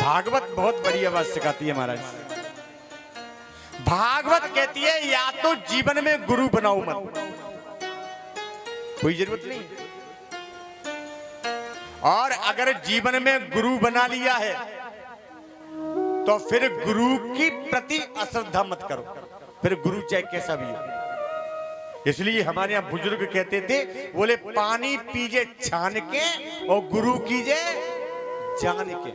भागवत बहुत बढ़िया बात सिखाती है महाराज। भागवत कहती है या तो जीवन में गुरु बनाओ मत, कोई जरूरत नहीं, और अगर जीवन में गुरु बना लिया है तो फिर गुरु की प्रति अश्रद्धा मत करो, फिर गुरु चाहे कैसा भी हो। इसलिए हमारे यहाँ बुजुर्ग कहते थे, बोले पानी पीजे छान के और गुरु कीजे जान के।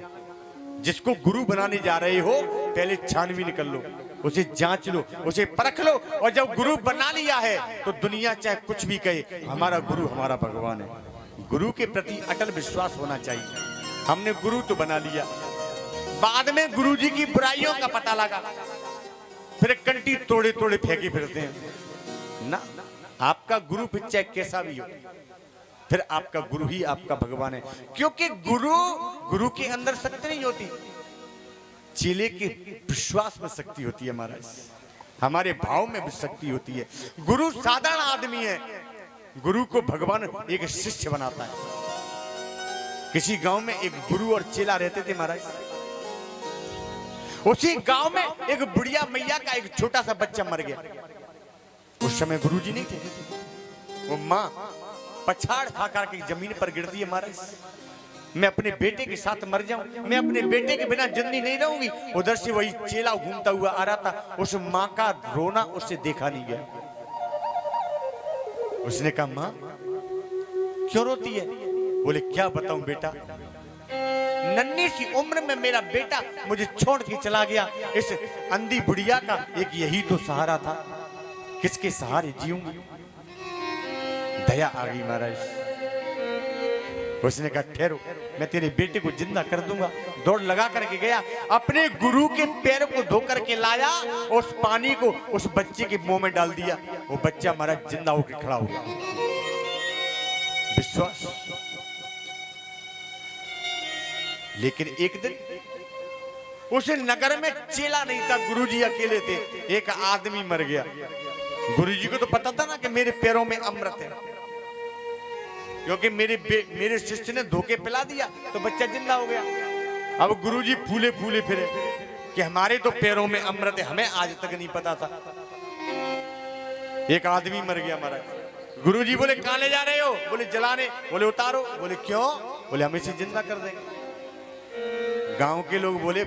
जिसको गुरु बनाने जा रहे हो पहले छानबीन कर लो, उसे जांच लो, उसे परख लो, और जब गुरु बना लिया है तो दुनिया चाहे कुछ भी कहे, हमारा गुरु हमारा भगवान है। गुरु के प्रति अटल विश्वास होना चाहिए। हमने गुरु तो बना लिया, बाद में गुरु जी की बुराइयों का पता लगा, फिर कंटी तोड़े तोड़े फेंके फिरते हैं ना। आपका गुरु फिर चाहे कैसा भी हो, फिर आपका गुरु ही आपका भगवान है। क्योंकि गुरु के अंदर शक्ति नहीं होती, चेले के विश्वास में शक्ति होती है महाराज, हमारे भाव में भी शक्ति होती है। गुरु साधारण आदमी है, गुरु को भगवान एक शिष्य बनाता है। किसी गांव में एक गुरु और चेला रहते थे महाराज। उसी गांव में एक बुढ़िया मैया का एक छोटा सा बच्चा मर गया। उस समय गुरु जी नहीं थे, वो माँ पछाड़ खा खा के जमीन पर गिरती है महाराज, मैं अपने बेटे के साथ मर जाऊं, मैं अपने बेटे के बिना जिंदगी नहीं रहूंगी। उधर से वही चेला घूमता हुआ आ रहा था, उस माँ का रोना उससे देखा नहीं गया। उसने कहा माँ क्यों रोती है? बोले क्या बताऊं बेटा, नन्ही सी उम्र में मेरा बेटा मुझे छोड़ के चला गया। इस अंधी बुढ़िया का एक यही तो सहारा था, किसके सहारे जीऊंगी? दया आ गई महाराज। उसने कहा ठहरो, मैं तेरे बेटे को जिंदा कर दूंगा। दौड़ लगा करके गया, अपने गुरु के पैर को धो करके लाया, उस पानी को उस बच्चे के मुंह में डाल दिया। वो बच्चा महाराज जिंदा होकर खड़ा हो गया। विश्वास। लेकिन एक दिन उस नगर में चेला नहीं था, गुरुजी अकेले थे। एक आदमी मर गया। गुरुजी को तो पता था ना कि मेरे पैरों में अमृत है, क्योंकि मेरे शिष्य ने धोखे पिला दिया तो बच्चा जिंदा हो गया। अब गुरुजी फूले फूले फिरे कि हमारे तो पैरों में अमृत है, हमें आज तक नहीं पता था। एक आदमी मर गया महाराज। गुरुजी बोले कहां ले जा रहे हो? बोले जलाने। बोले उतारो। बोले क्यों? बोले हम इसे जिंदा कर देंगे। गांव के लोग बोले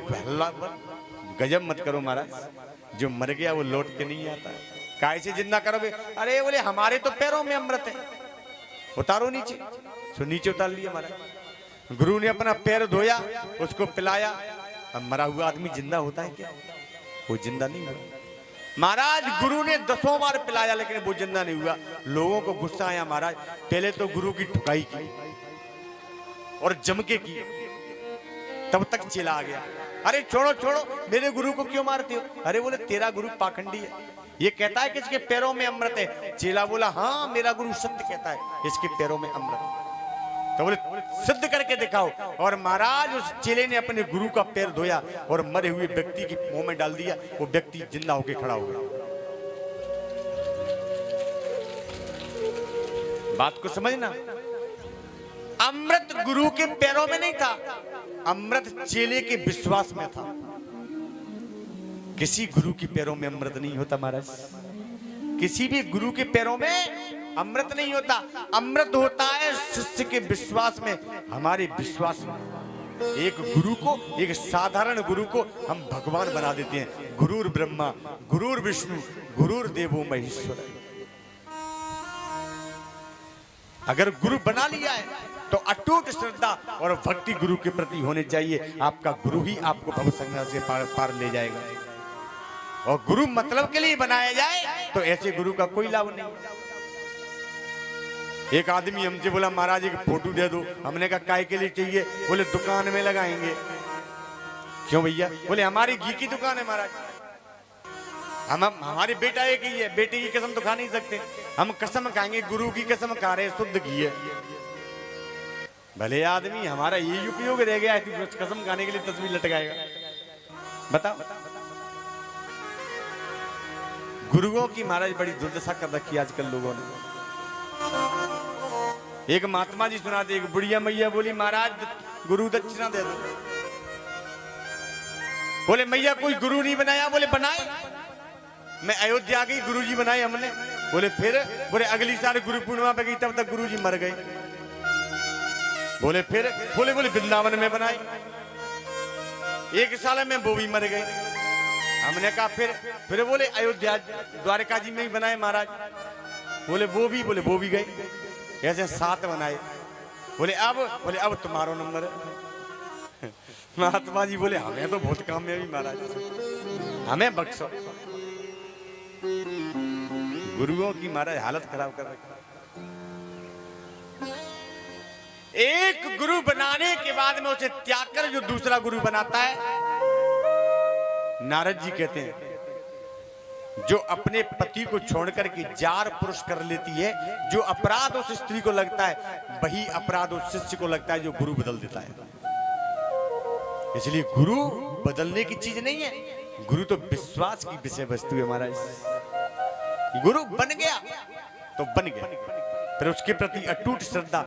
गजब मत करो महाराज, जो मर गया वो लौट के नहीं आता, काहे से जिंदा करोगे? अरे बोले हमारे तो पैरों में अमृत है, उतारो नीचे। तो नीचे उतार लिया महाराज। गुरु ने अपना पैर धोया, उसको पिलाया। अब मरा हुआ आदमी जिंदा होता है क्या? वो जिंदा नहीं हुआ महाराज। गुरु ने 10 बार पिलाया लेकिन वो जिंदा नहीं हुआ। लोगों को गुस्सा आया महाराज। पहले तो गुरु की ठुकाई की और जम के की, तब तक चेला आ गया। अरे छोड़ो छोड़ो, मेरे गुरु को क्यों मारते हो? अरे बोले तेरा गुरु पाखंडी है, ये कहता है कि इसके पैरों में अमृत है। चेला बोला हाँ मेरा गुरु सत्य कहता है, इसके पैरों में अमृत है। तो बोले सिद्ध करके दिखाओ। और महाराज उस चेले ने अपने गुरु का पैर धोया और मरे हुए व्यक्ति के मुंह में डाल दिया। वो व्यक्ति जिंदा होकर खड़ा हो गया। बात को समझना, अमृत गुरु के पैरों में नहीं था, अमृत चेले के विश्वास में था। किसी गुरु के पैरों में अमृत नहीं होता महाराज, किसी भी गुरु के पैरों में अमृत नहीं होता। अमृत होता है शिष्य के विश्वास में, हमारे विश्वास में। एक गुरु को, एक साधारण गुरु को हम भगवान बना देते हैं। गुरुर ब्रह्मा गुरुर विष्णु गुरुर देवो महेश्वर। अगर गुरु बना लिया है तो अटूट श्रद्धा और भक्ति गुरु के प्रति होने चाहिए। आपका गुरु ही आपको भव संघर्ष से पार ले जाएगा। और गुरु मतलब के लिए बनाया जाए तो ऐसे गुरु का कोई लाभ नहीं। एक आदमी हमसे बोला महाराज एक फोटो दे दो। हमने कहा काय के लिए चाहिए? बोले दुकान में लगाएंगे। क्यों भैया? बोले हमारी घी की दुकान है महाराज, हमारे बेटा एक ही है, बेटे की कसम तो खा नहीं सकते, हम कसम खाएंगे, गुरु की कसम खा रहे, शुद्ध घी है। भले आदमी, हमारा ये उपयोग रह गया है, कसम खाने के लिए तस्वीर लटकाएगा। बताओ, गुरुओं की महाराज बड़ी दुर्दशा कर रखी आजकल लोगों ने। एक महात्मा जी सुनाते, एक बुढ़िया मैया बोली महाराज गुरु दक्षिणा दे दो। बोले मैया कोई गुरु नहीं बनाया। बोले बनाए, मैं अयोध्या गई, गुरु जी बनाए हमने। बोले फिर? बोले अगली साल गुरु पूर्णिमा पे गई, तब तक गुरु जी मर गए। बोले फिर? बोले वृंदावन में बनाए, एक साल में वो भी मर गए। हमने कहा फिर? बोले अयोध्या द्वारका जी में ही बनाए महाराज। बोले वो भी गए। ऐसे 7 बनाए। बोले अब तुम्हारा नंबर है। महात्मा जी बोले हमें तो बहुत काम में भी महाराज, हमें बख्शो। गुरुओं की महाराज हालत खराब कर रखी। एक गुरु बनाने के बाद में उसे त्याग कर जो दूसरा गुरु बनाता है, नारद जी कहते हैं जो अपने पति को छोड़कर के जार पुरुष कर लेती है, जो अपराध उस स्त्री को लगता है वही अपराध उस शिष्य को लगता है जो गुरु बदल देता है। इसलिए गुरु बदलने की चीज नहीं है, गुरु तो विश्वास की विषय वस्तु है महाराज। गुरु बन गया तो बन गया, फिर उसके प्रति अटूट श्रद्धा,